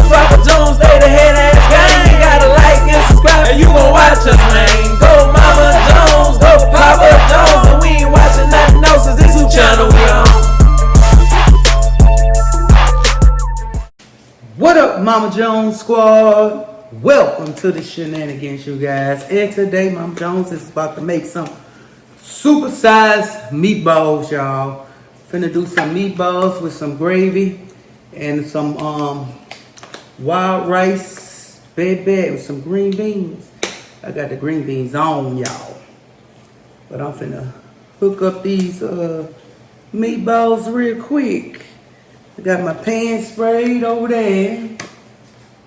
Papa Jones, they the head ass gang. Gotta like and subscribe, and you gon' watch us, man. Go Mama Jones, go Papa Jones, and we ain't watching nothing else, cause this YouTube channel we on. What up, Mama Jones squad? Welcome to the shenanigans, you guys. And today, Mama Jones is about to make some supersized meatballs, y'all. Finna do some meatballs with some gravy and some wild rice, bed with some green beans. I got the green beans on, y'all. But I'm finna hook up these meatballs real quick. I got my pan sprayed over there.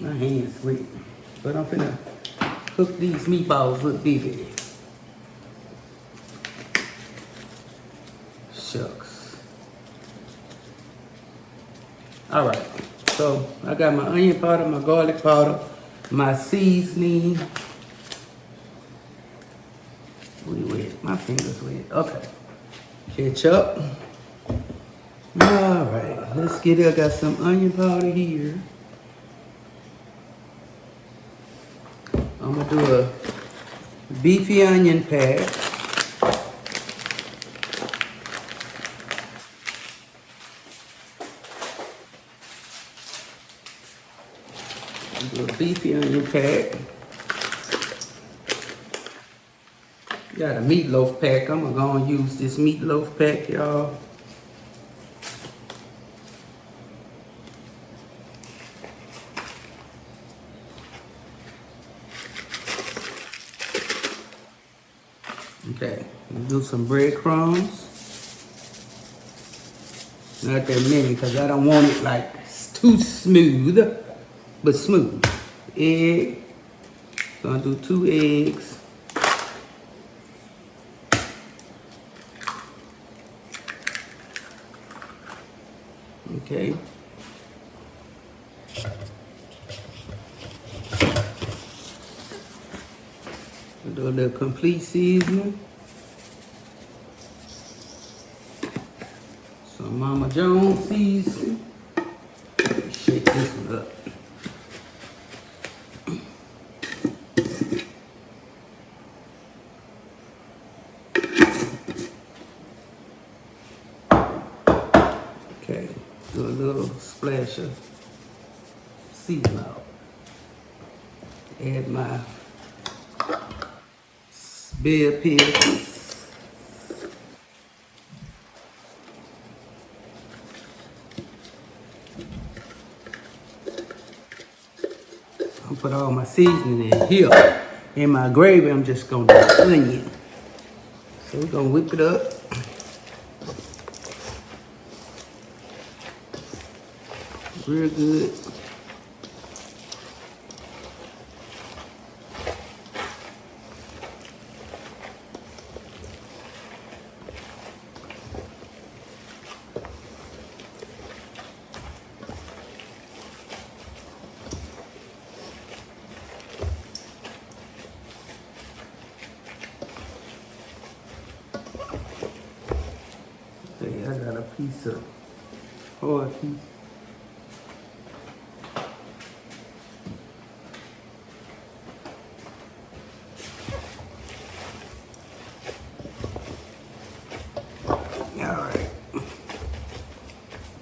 My hands wet. But I'm finna cook these meatballs up, baby. Shucks. Alright. So I got my onion powder, my garlic powder, my seasoning. We wet. My fingers wet. Okay. Ketchup. Alright, let's get it. I got some onion powder here. I'm gonna do a beefy onion pack. Do a beefy onion pack. Got a meatloaf pack. I'm gonna use this meatloaf pack, y'all. Okay, do some breadcrumbs. Not that many, because I don't want it like too smooth, but smooth. Egg. Gonna do 2 eggs. Okay. Do a little complete seasoning. Some Mama Jones seasoning. Shake this one up. Okay, do a little splash of seasoning. Add my bell peppers. I'll put all my seasoning in here. In my gravy, I'm just gonna do onion. So we're gonna whip it up. Real good. Okay, I got a piece of hard piece. Alright.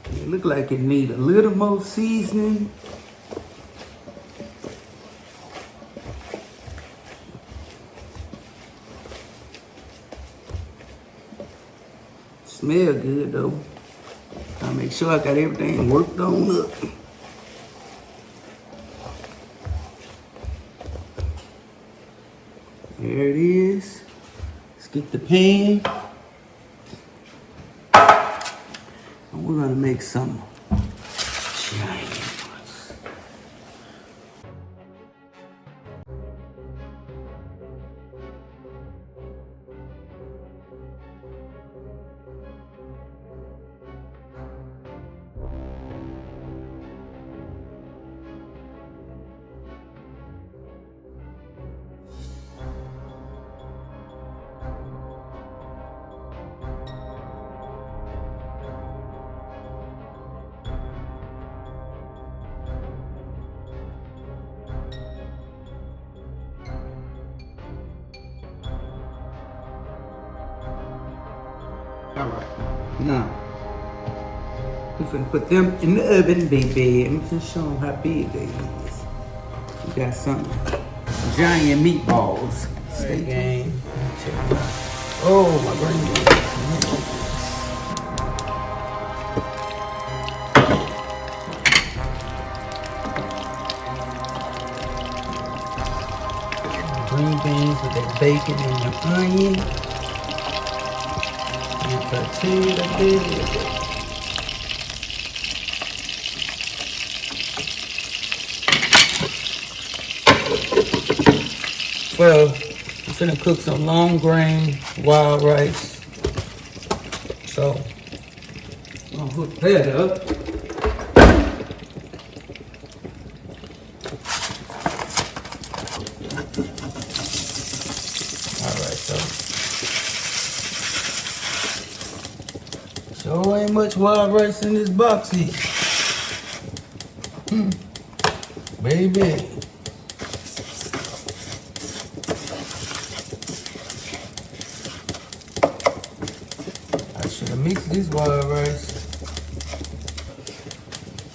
It look like it need a little more seasoning. Smell good though. I'll make sure I got everything worked on up. There it is. Let's get the pan. And we're gonna make some giant ones. Alright, now we're gonna put them in the oven, baby. I'm just show them how big they is. We got some giant meatballs. Stay game. Check them out. Oh, my green beans. Green beans with that bacon and the onion. And tortilla baby. Well, I'm finna cook some long grain wild rice. So, I'm gonna hook that up. Alright, so ain't much wild rice in this box here. Baby. Mix this wild rice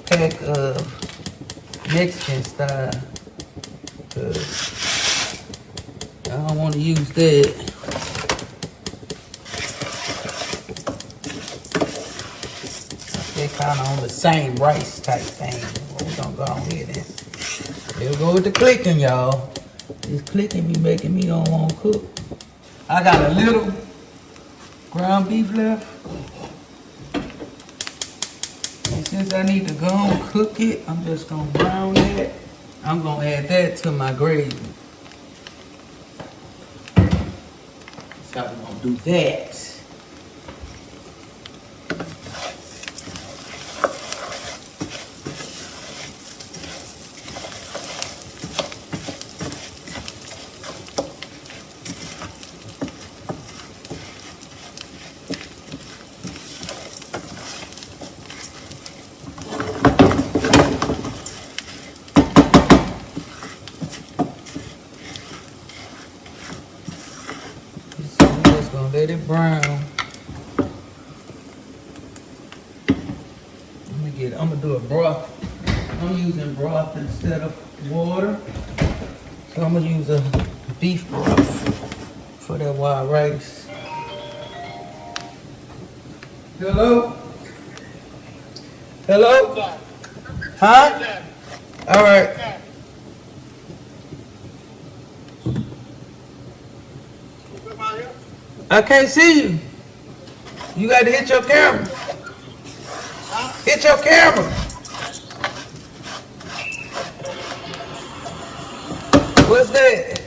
pack of Mexican style, cause I don't want to use that. They're kind of on the same rice type thing. We're gonna go on here then. We'll go with the clicking, y'all. This clicking be making me don't want to cook. I got a little ground beef left. And since I need to go and cook it, I'm just gonna brown that. I'm gonna add that to my gravy. So I'm gonna do that. Let it brown. I'm gonna do a broth. I'm using broth instead of water. So I'm gonna use a beef broth for that wild rice. Hello? Hello? Huh? All right. I can't see you. You got to hit your camera. Hit your camera. What's that?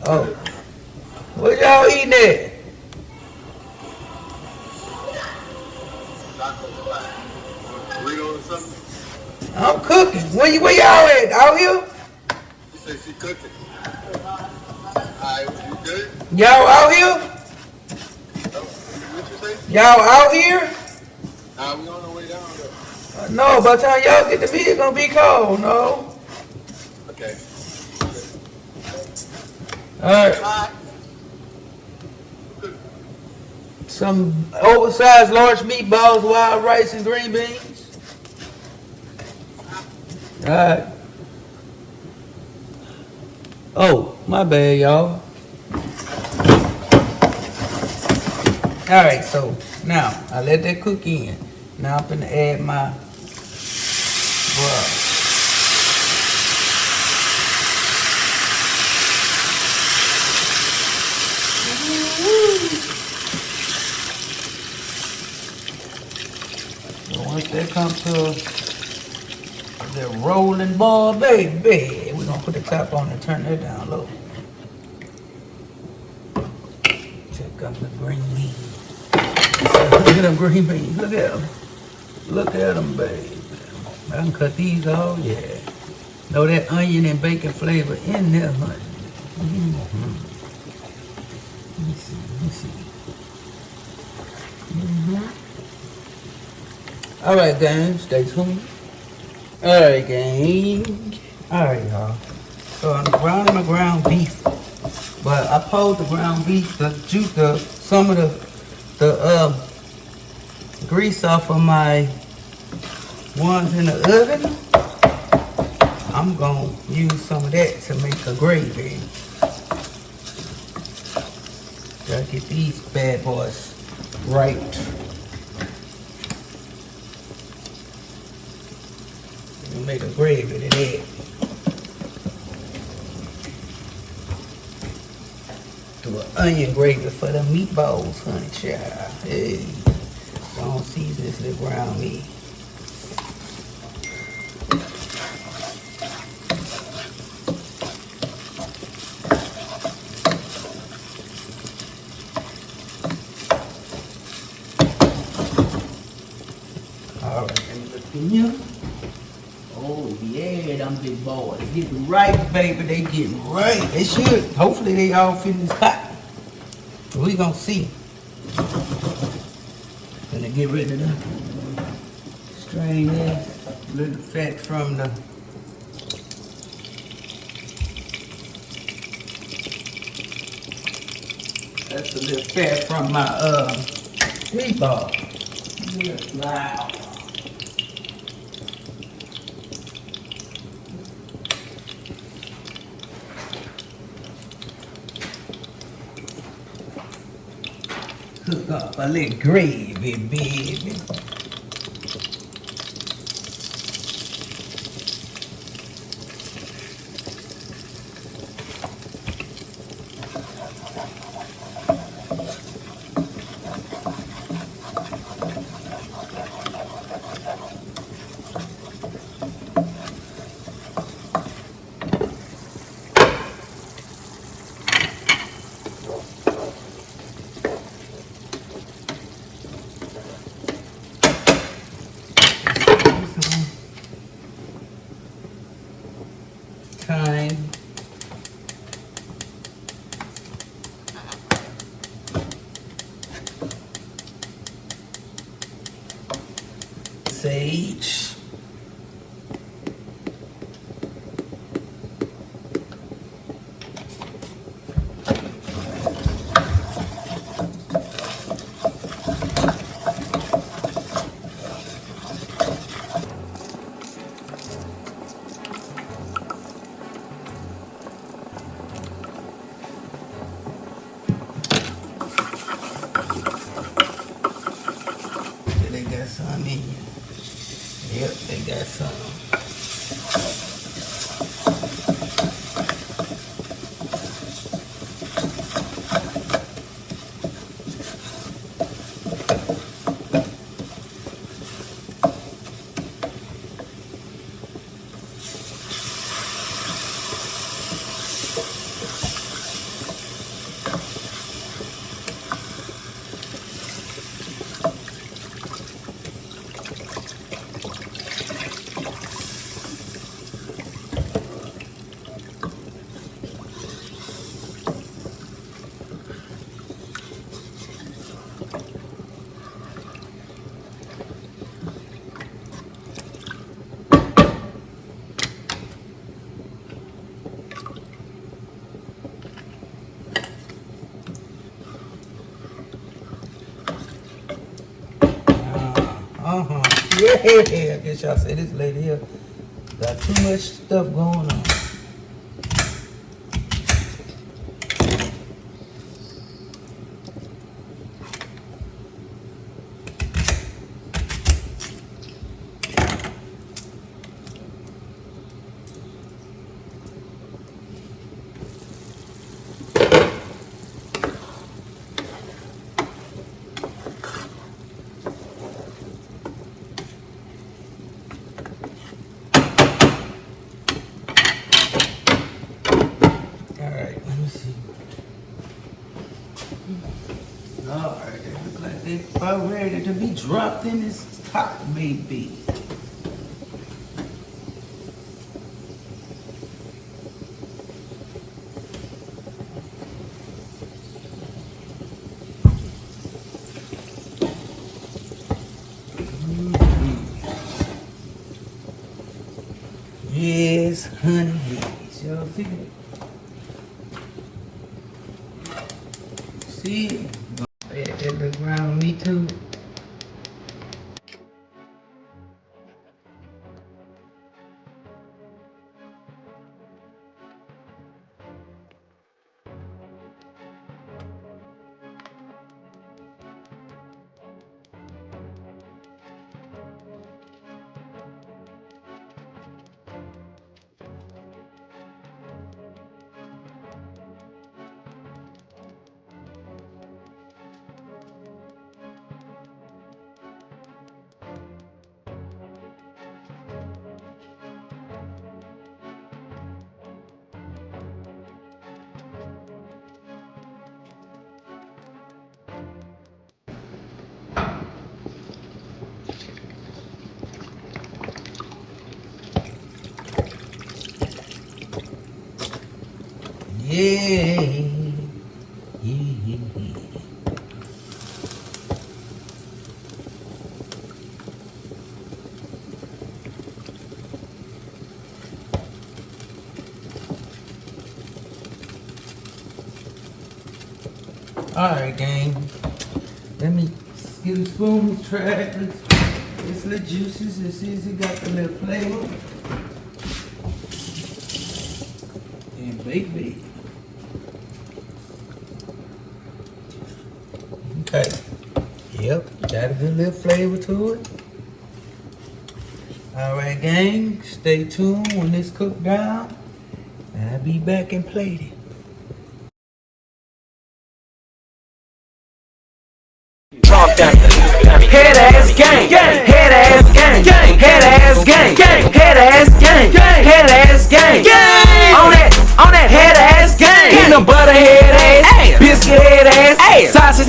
Oh. What y'all eating at? I'm cooking. Where y'all at? Out here? She said she cooking. Alright, you good? Y'all out here? What you say? Y'all out here? Nah, we on the way down there. No, by the time y'all get to me, it's gonna be cold, no? Okay. Alright. Some oversized large meatballs, wild rice, and green beans. Alright. Oh, my bad, y'all. Alright, so now I let that cook in. Now I'm gonna add my broth. So once that comes to the rolling ball, baby, we're gonna put the top on and turn that down low. Check out the green beans. Look at them green beans. Look at them. Look at them, baby. I can cut these off. Yeah. Know that onion and bacon flavor in there, honey. Let me see. All right, gang. Stay tuned. All right, gang. All right, y'all. So I'm browning my ground beef, but I pulled the ground beef, the juice, some of the grease off of my ones in the oven, I'm gonna use some of that to make a gravy. Gotta get these bad boys right. Make a gravy to that. Do an onion gravy for the meatballs, honey child. Hey, don't season this little ground meat. All right, let me look in here. Oh yeah, them big boys. They getting right, baby. They getting right. They should. Hopefully they all fit in this pot. We gonna see. Gonna get rid of the strain this little fat from the that's a little fat from my meatball. Wow. Cook up a little gravy, baby. Thyme. Sage. They got some in here. Yep, they got some. Yeah, I guess y'all say this lady here got too much stuff going on. Alright, they look like they about ready to be dropped in this pot, maybe. Yes, honey, yes. Y'all see it? See it? That look around me too. Yeah. Yeah. Alright, gang. Let me get a spoon and try it. It's a little juicy. Let's see if it got the little flavor. And baby. Okay. Yep, got a good little flavor to it. Alright, gang. Stay tuned when this cook down. And I'll be back and plate it. Head ass gang, head ass gang, head ass gang, head ass gang, head ass gang. On that head ass gang. Peanut butter head ass, biscuit head ass, sausage